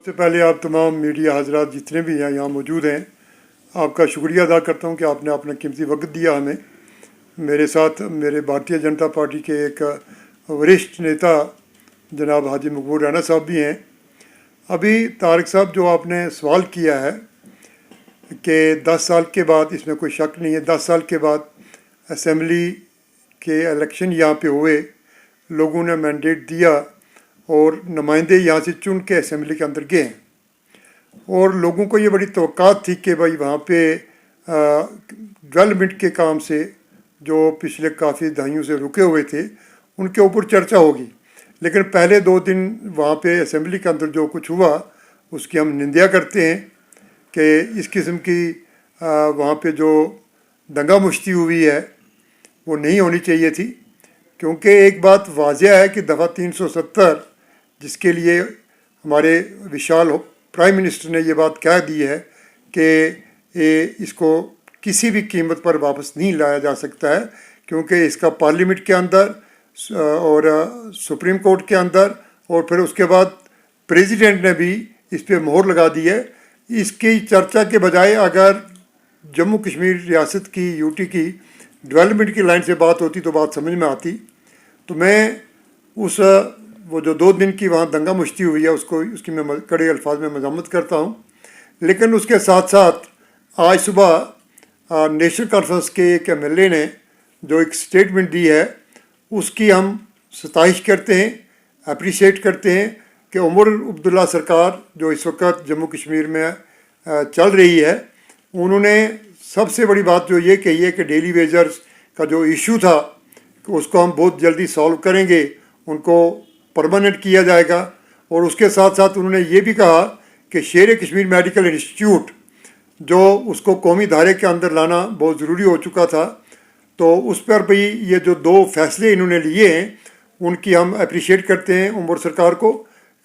सबसे पहले आप तमाम मीडिया हजरात जितने भी हैं यहाँ मौजूद हैं, आपका शुक्रिया अदा करता हूँ कि आपने अपना कीमती वक्त दिया हमें। मेरे साथ मेरे भारतीय जनता पार्टी के एक वरिष्ठ नेता जनाब हाजी मकबूल राना साहब भी हैं। अभी तारिक साहब जो आपने सवाल किया है कि 10 साल के बाद, इसमें कोई शक नहीं है, 10 साल के बाद असम्बली के इलेक्शन यहाँ पे हुए, लोगों ने मैंडेट दिया और नुमाइंदे यहाँ से चुन के असम्बली के अंदर गए और लोगों को ये बड़ी तवक्कात थी कि भाई वहाँ पे डेवलपमेंट के काम से जो पिछले काफ़ी दहाइयों से रुके हुए थे उनके ऊपर चर्चा होगी। लेकिन पहले 2 दिन वहाँ पे असम्बली के अंदर जो कुछ हुआ उसकी हम निंदा करते हैं कि इस किस्म की वहाँ पे जो दंगा मुश्ती हुई है वो नहीं होनी चाहिए थी, क्योंकि एक बात वाज़ह है कि दफ़ा 370 जिसके लिए हमारे विशाल प्राइम मिनिस्टर ने ये बात कह दी है कि इसको किसी भी कीमत पर वापस नहीं लाया जा सकता है, क्योंकि इसका पार्लियामेंट के अंदर और सुप्रीम कोर्ट के अंदर और फिर उसके बाद प्रेसिडेंट ने भी इस पर मोहर लगा दी है। इसकी चर्चा के बजाय अगर जम्मू कश्मीर रियासत की यूटी की डेवलपमेंट की लाइन से बात होती तो बात समझ में आती। तो मैं वो जो 2 दिन की वहाँ दंगा मुश्ती हुई है उसकी मैं कड़े अल्फाज में मज़म्मत करता हूँ। लेकिन उसके साथ साथ आज सुबह नेशनल कॉन्फ्रेंस के एक MLA ने जो एक स्टेटमेंट दी है उसकी हम सताइश करते हैं, अप्रिशिएट करते हैं कि उमर अब्दुल्ला सरकार जो इस वक्त जम्मू कश्मीर में चल रही है, उन्होंने सबसे बड़ी बात जो ये कही है कि डेली वेजर्स का जो इशू था उसको हम बहुत जल्दी सॉल्व करेंगे, उनको परमानेंट किया जाएगा। और उसके साथ साथ उन्होंने ये भी कहा कि शेर कश्मीर मेडिकल इंस्टीट्यूट जो उसको कौमी धारे के अंदर लाना बहुत ज़रूरी हो चुका था, तो उस पर भी ये जो 2 फैसले इन्होंने लिए हैं उनकी हम अप्रिशिएट करते हैं उमर सरकार को,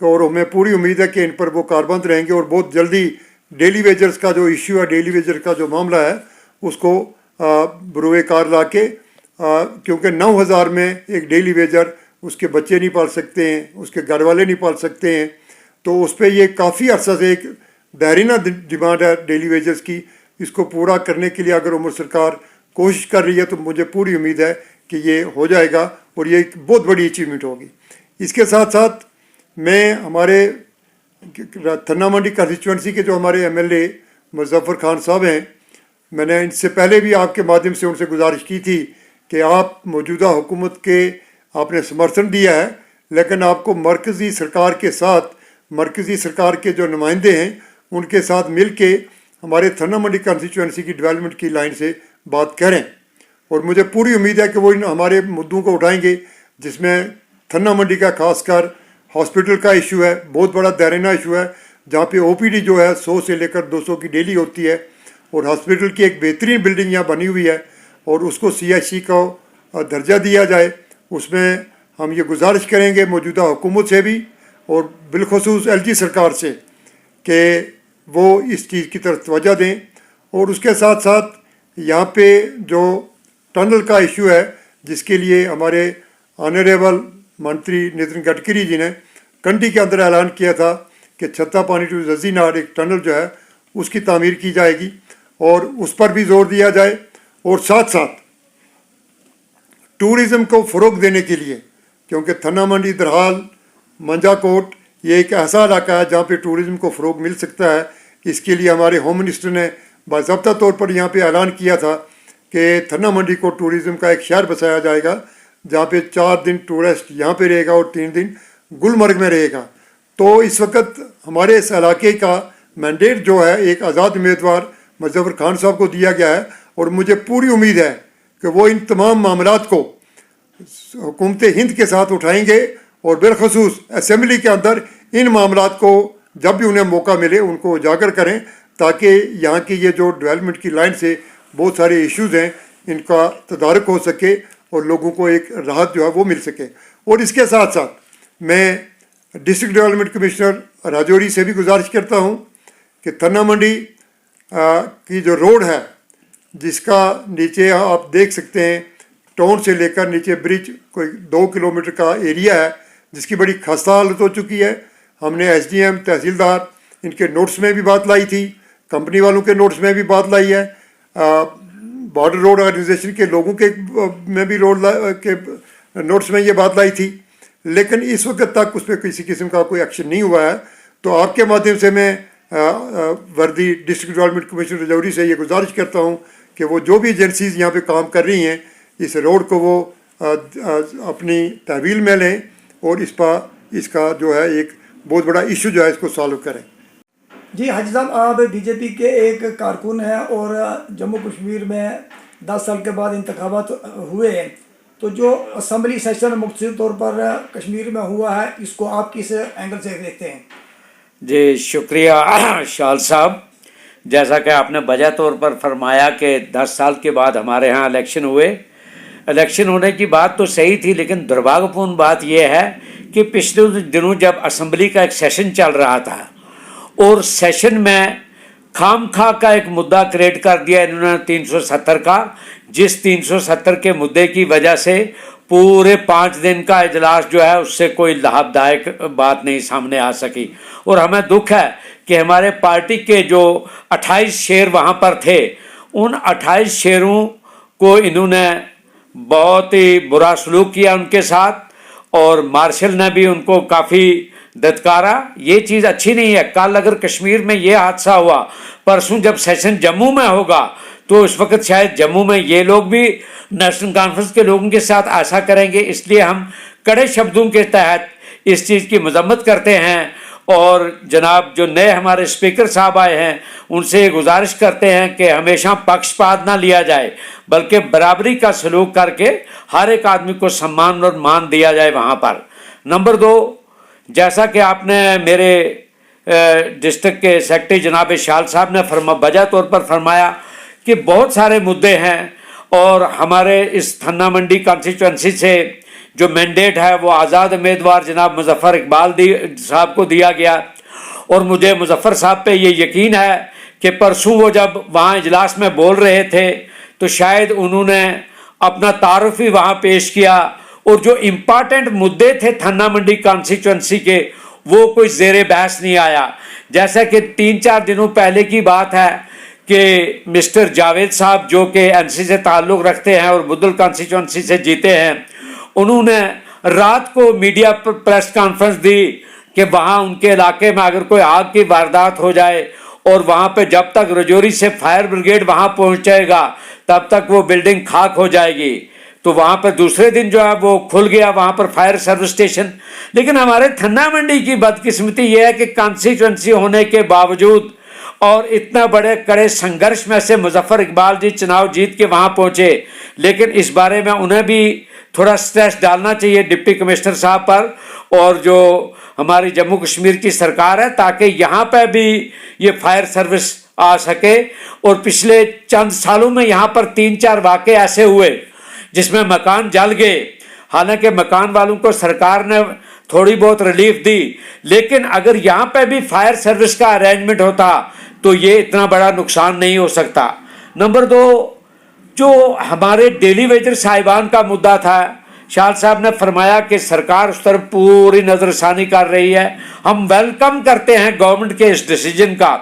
और हमें पूरी उम्मीद है कि इन पर वो कारबंद रहेंगे और बहुत जल्दी डेली वेजर्स का जो इशू है, डेली वेजर का जो मामला है उसको बरूए कार ला के, क्योंकि 9,000 में एक डेली वेजर उसके बच्चे नहीं पाल सकते हैं, उसके घर वाले नहीं पाल सकते हैं, तो उस पर ये काफ़ी अर्सा से एक दायरीना डिमांड है डेली वेजर्स की। इसको पूरा करने के लिए अगर उमर सरकार कोशिश कर रही है तो मुझे पूरी उम्मीद है कि ये हो जाएगा और ये एक बहुत बड़ी अचीवमेंट होगी। इसके साथ साथ मैं हमारे थन्ना मंडी कंस्टिट्यूंसी के जो हमारे MLA मुज़फ़्फ़र खान साहब हैं, मैंने इनसे पहले भी आपके माध्यम से उनसे गुजारिश की थी कि आप मौजूदा हुकूमत के आपने समर्थन दिया है, लेकिन आपको मरकज़ी सरकार के साथ, मरकज़ी सरकार के जो नुमाइंदे हैं उनके साथ मिल के हमारे थन्ना मंडी कंस्टिट्यूंसी की डेवलपमेंट की लाइन से बात करें। और मुझे पूरी उम्मीद है कि वो इन हमारे मुद्दों को उठाएंगे, जिसमें थन्ना मंडी का खासकर हॉस्पिटल का इशू है, बहुत बड़ा दायरीना इशू है, जहाँ पे OPD जो है 100 से लेकर 200 की डेली होती है, और हॉस्पिटल की एक बेहतरीन बिल्डिंग यहाँ बनी हुई है और उसको CIC का दर्जा दिया जाए। उसमें हम ये गुजारिश करेंगे मौजूदा हुकूमत से भी और बिलखसूस LG सरकार से कि वो इस चीज़ की तरफ तवज्जो दें। और उसके साथ साथ यहाँ पे जो टनल का इशू है, जिसके लिए हमारे ऑनरेबल मंत्री नितिन गडकरी जी ने कंडी के अंदर ऐलान किया था कि छत्ता पानी टू जजीनाड एक टनल जो है उसकी तामीर की जाएगी और उस पर भी जोर दिया जाए। और साथ साथ टूरिज़म को फ़रोग देने के लिए, क्योंकि थन्ना मंडी, दरहाल, मंजाकोट ये एक ऐसा इलाका है जहाँ पे टूरिज़म को फ़रोग मिल सकता है। इसके लिए हमारे होम मिनिस्टर ने बाज़ाब्ता तौर पर यहाँ पे ऐलान किया था कि थन्ना मंडी को टूरिज़म का एक शहर बसाया जाएगा, जहाँ पे 4 दिन टूरिस्ट यहाँ पे रहेगा और 3 दिन गुलमर्ग में रहेगा। तो इस वक्त हमारे इस इलाके का मैंडेट जो है एक आज़ाद उम्मीदवार मुज़फ़्फ़र खान साहब को दिया गया है, और मुझे पूरी उम्मीद है कि वो इन तमाम मामलात को हुकूमत हिंद के साथ उठाएंगे और बिलखसूस असम्बली के अंदर इन मामलात को जब भी उन्हें मौका मिले उनको उजागर करें, ताकि यहाँ की ये जो डेवलपमेंट की लाइन से बहुत सारे इश्यूज़ हैं इनका तदारक हो सके और लोगों को एक राहत जो है वो मिल सके। और इसके साथ साथ मैं डिस्ट्रिक्ट डेवलपमेंट कमिश्नर राजौरी से भी गुजारिश करता हूँ कि थन्ना मंडी की जो रोड है, जिसका नीचे आप देख सकते हैं टाउन से लेकर नीचे ब्रिज कोई 2 किलोमीटर का एरिया है, जिसकी बड़ी खस्ता हालत हो चुकी है। हमने SDM तहसीलदार इनके नोट्स में भी बात लाई थी, कंपनी वालों के नोट्स में भी बात लाई है, बॉर्डर रोड ऑर्गेनाइजेशन के लोगों के में भी के नोट्स में ये बात लाई थी, लेकिन इस वक्त तक उस पर किसी किस्म का कोई एक्शन नहीं हुआ है। तो आपके माध्यम से मैं वर्दी डिस्ट्रिक्ट डेवलपमेंट कमिश्नर रजौरी से ये गुजारिश करता हूँ कि वो जो भी एजेंसीज़ यहाँ पे काम कर रही हैं इस रोड को वो अपनी तहवील में लें और इसका जो है एक बहुत बड़ा इशू जो है इसको सॉल्व करें। जी हाजी साहब, आप बीजेपी के एक कारकुन हैं और जम्मू कश्मीर में 10 साल के बाद इंतखाबात हुए हैं, तो जो असम्बली सेशन मुख्तसर तौर पर कश्मीर में हुआ है इसको आप किस एंगल से देखते हैं? जी शुक्रिया शाल साहब। जैसा कि आपने वजह तौर पर फरमाया कि 10 साल के बाद हमारे यहाँ इलेक्शन हुए, इलेक्शन होने की बात तो सही थी, लेकिन दुर्भाग्यपूर्ण बात यह है कि पिछले दिनों जब असम्बली का एक सेशन चल रहा था और सेशन में खामखा का एक मुद्दा क्रिएट कर दिया इन्होंने 370 का, जिस 370 के मुद्दे की वजह से पूरे 5 दिन का इजलास जो है उससे कोई लाभदायक बात नहीं सामने आ सकी। और हमें दुख है कि हमारे पार्टी के जो 28 शेर वहाँ पर थे, उन 28 शेरों को इन्होंने बहुत ही बुरा सलूक किया उनके साथ, और मार्शल ने भी उनको काफ़ी धत्कारा। ये चीज़ अच्छी नहीं है। कल अगर कश्मीर में ये हादसा हुआ, परसों जब सेशन जम्मू में होगा तो इस वक्त शायद जम्मू में ये लोग भी नेशनल कॉन्फ्रेंस के लोगों के साथ ऐसा करेंगे। इसलिए हम कड़े शब्दों के तहत इस चीज़ की मजम्मत करते हैं और जनाब जो नए हमारे स्पीकर साहब आए हैं उनसे गुजारिश करते हैं कि हमेशा पक्षपात ना लिया जाए, बल्कि बराबरी का सलूक करके हर एक आदमी को सम्मान और मान दिया जाए वहाँ पर। नंबर 2, जैसा कि आपने मेरे डिस्ट्रिक्ट के सेक्रेटरी जनाब शाल साहब ने वजह तौर पर फरमाया कि बहुत सारे मुद्दे हैं और हमारे इस थन्ना मंडी कॉन्स्टिट्यूंसी से जो मैंडेट है वो आज़ाद उम्मीदवार जनाब मुजफ्फर इकबाल साहब को दिया गया, और मुझे मुजफ्फर साहब पे ये यकीन है कि परसों वो जब वहाँ इजलास में बोल रहे थे तो शायद उन्होंने अपना तारुफ ही वहाँ पेश किया, और जो इम्पॉर्टेंट मुद्दे थे थन्ना मंडी कॉन्स्टिट्यूंसी के वो कोई ज़ेरे बहस नहीं आया। जैसा कि 3-4 दिनों पहले की बात है कि मिस्टर जावेद साहब जो कि एनसी से ताल्लुक़ रखते हैं और बुदुल कॉन्स्टिट्यूंसी से जीते हैं, उन्होंने रात को मीडिया पर प्रेस कॉन्फ्रेंस दी कि वहाँ उनके इलाके में अगर कोई आग की वारदात हो जाए और वहाँ पे जब तक रजौरी से फायर ब्रिगेड वहाँ पहुँचेगा तब तक वो बिल्डिंग खाक हो जाएगी। तो वहाँ पर दूसरे दिन जो है वो खुल गया वहाँ पर फायर सर्विस स्टेशन। लेकिन हमारे थन्ना मंडी की बदकिस्मती ये है कि कॉन्स्टिट्यूंसी होने के बावजूद और इतना बड़े कड़े संघर्ष में से मुजफ्फर इकबाल जी चुनाव जीत के वहाँ पहुँचे, लेकिन इस बारे में उन्हें भी थोड़ा स्ट्रेस डालना चाहिए डिप्टी कमिश्नर साहब पर और जो हमारी जम्मू कश्मीर की सरकार है, ताकि यहाँ पर भी ये फायर सर्विस आ सके। और पिछले चंद सालों में यहाँ पर 3-4 वाक़े ऐसे हुए जिसमें मकान जल गए। हालांकि मकान वालों को सरकार ने थोड़ी बहुत रिलीफ दी, लेकिन अगर यहाँ पे भी फायर सर्विस का अरेंजमेंट होता तो ये इतना बड़ा नुकसान नहीं हो सकता। नंबर 2, जो हमारे डेली वेजर साहिबान का मुद्दा था, शाह साहब ने फरमाया कि सरकार उस तरफ पूरी नज़रसानी कर रही है। हम वेलकम करते हैं गवर्नमेंट के इस डिसीजन का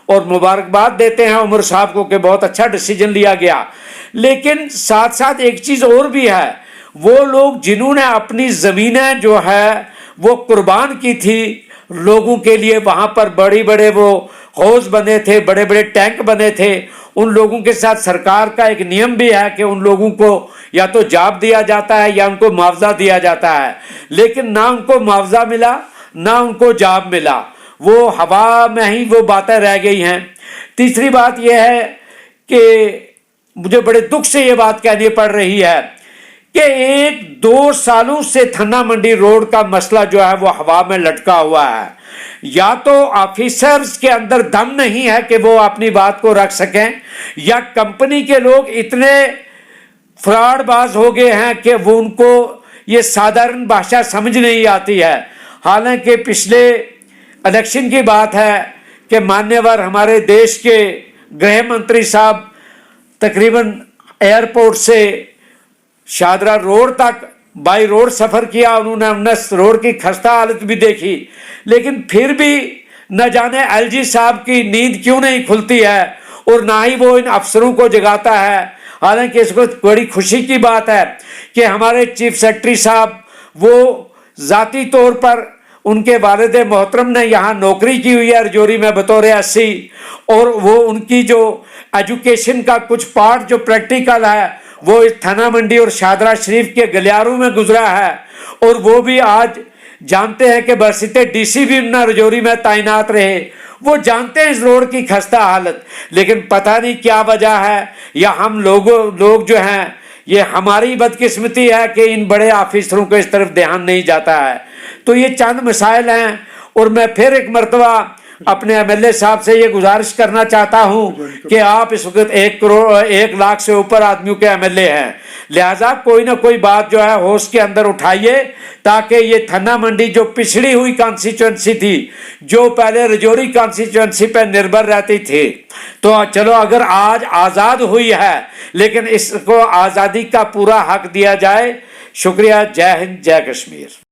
और मुबारकबाद देते हैं उमर साहब को कि बहुत अच्छा डिसीजन लिया गया। लेकिन साथ साथ एक चीज़ और भी है, वो लोग जिन्होंने अपनी ज़मीनें जो है वो कुर्बान की थी लोगों के लिए, वहाँ पर बड़े बड़े वो हौज बने थे, बड़े बड़े टैंक बने थे, उन लोगों के साथ सरकार का एक नियम भी है कि उन लोगों को या तो जॉब दिया जाता है या उनको मुआवजा दिया जाता है। लेकिन ना उनको मुआवजा मिला ना उनको जॉब मिला, वो हवा में ही वो बातें रह गई हैं। तीसरी बात यह है कि मुझे बड़े दुख से ये बात कहनी पड़ रही है कि 1-2 सालों से थन्ना मंडी रोड का मसला जो है वो हवा में लटका हुआ है। या तो ऑफिसर्स के अंदर दम नहीं है कि वो अपनी बात को रख सकें, या कंपनी के लोग इतने फ्रॉडबाज हो गए हैं कि वो उनको ये साधारण भाषा समझ नहीं आती है। हालांकि पिछले इलेक्शन की बात है कि मान्यवर हमारे देश के गृह मंत्री साहब तकरीबन एयरपोर्ट से शादरा रोड तक बाई रोड सफ़र किया, उन्होंने रोड की खस्ता हालत भी देखी, लेकिन फिर भी न जाने एलजी साहब की नींद क्यों नहीं खुलती है और ना ही वो इन अफसरों को जगाता है। हालांकि इसको बड़ी खुशी की बात है कि हमारे चीफ सेक्रेटरी साहब वो ज़ाती तौर पर उनके वालिद मोहतरम ने यहाँ नौकरी की हुई है रजौरी में बतौर एससी, और वो उनकी जो एजुकेशन का कुछ पार्ट जो प्रैक्टिकल है वो इस थाना मंडी और शादरा शरीफ के गलियारों में गुजरा है। और वो भी आज जानते हैं कि बरसिते डीसी भी उन्ना रजौरी में तैनात रहे, वो जानते हैं इस रोड की खस्ता हालत, लेकिन पता नहीं क्या वजह है, या हम लोग जो हैं, ये हमारी बदकिस्मती है कि इन बड़े ऑफिसरों को इस तरफ ध्यान नहीं जाता है। तो ये चंद मसाइल हैं, और मैं फिर एक मरतबा अपने एमएलए साहब से ये गुजारिश करना चाहता हूँ कि आप इस वक्त 1 लाख से ऊपर आदमियों के एमएलए हैं, लिहाजा कोई ना कोई बात जो है होश के अंदर उठाइए, ताकि ये थन्ना मंडी जो पिछड़ी हुई कॉन्स्टिट्यूंसी थी, जो पहले रजौरी कॉन्स्टिट्यूंसी पर निर्भर रहती थी, तो चलो अगर आज आज़ाद हुई है, लेकिन इसको आज़ादी का पूरा हक दिया जाए। शुक्रिया। जय हिंद, जय कश्मीर।